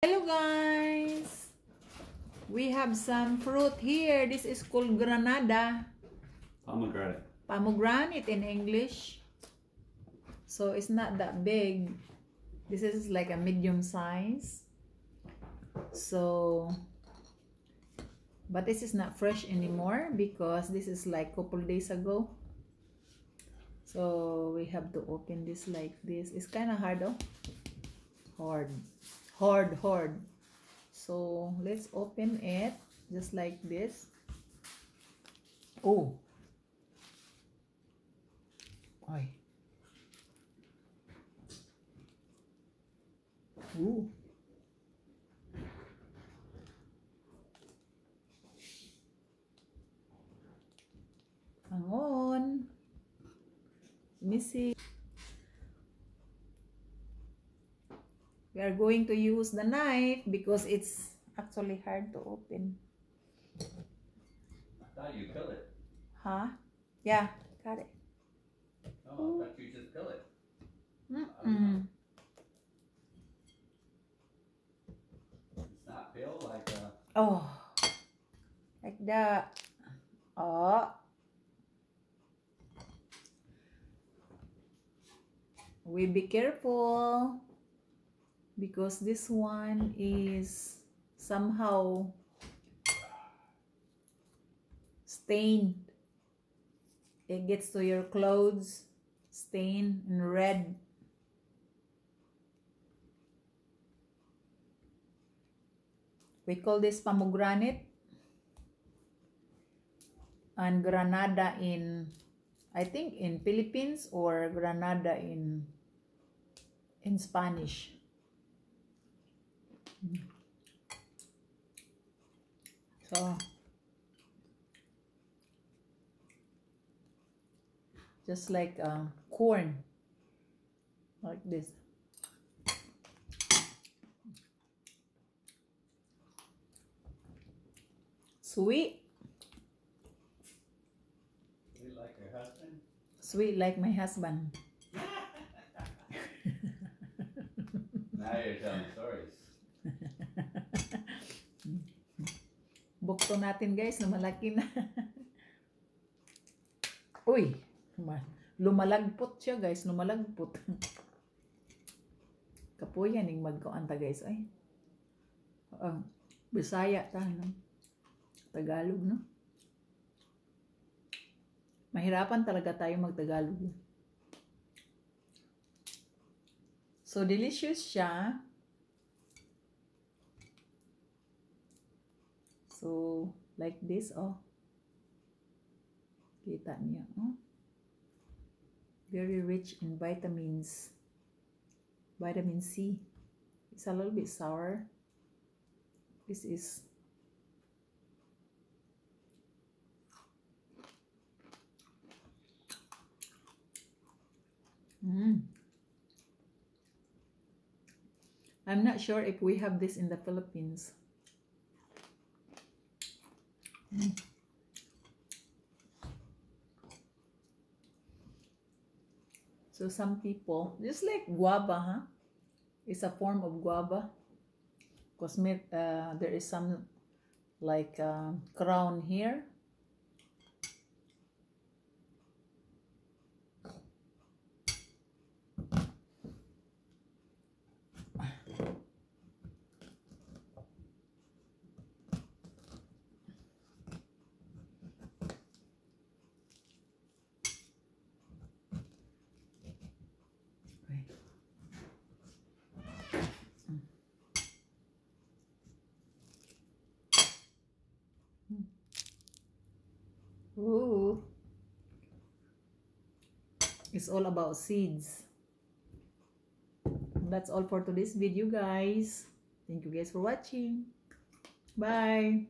Hello guys, we have some fruit here. This is called granada. Pomegranate in English. So it's not that big. This is like a medium size. So but this is not fresh anymore because this is like a couple days ago. So we have to open this like this. It's kind of hard though. Hard. So let's open it just like this. Oh, ay. Ooh. Hang on. Let me see. We are going to use the knife because it's actually hard to open. I thought you kill it. Huh? Yeah, got it. Oh, I thought you just kill it. It's not peeled like Oh, like that. Oh. We be careful because this one is somehow stained. It gets to your clothes, stained and red. We call this pomegranate and granada in, I think in Philippines, or granada in Spanish. So just like corn, like this. Sweet. Sweet like your husband? Sweet like my husband. Now you're telling stories. Bukto natin guys na malaki na. Uy, lumalagpot siya guys, lumalagpot. Kapuyan yung magkaanta guys. Ay, Bisaya ta, no? Tagalog, no? Mahirapan talaga tayo magtagalog. So delicious siya. So like this, oh. Kita niya, oh. Very rich in vitamins. Vitamin C. It's a little bit sour. This is I'm not sure if we have this in the Philippines. So some people, just like guava, huh? It's a form of guava. Because there is some like crown here. Ooh. It's all about seeds. That's all for today's video, guys. Thank you guys for watching. Bye.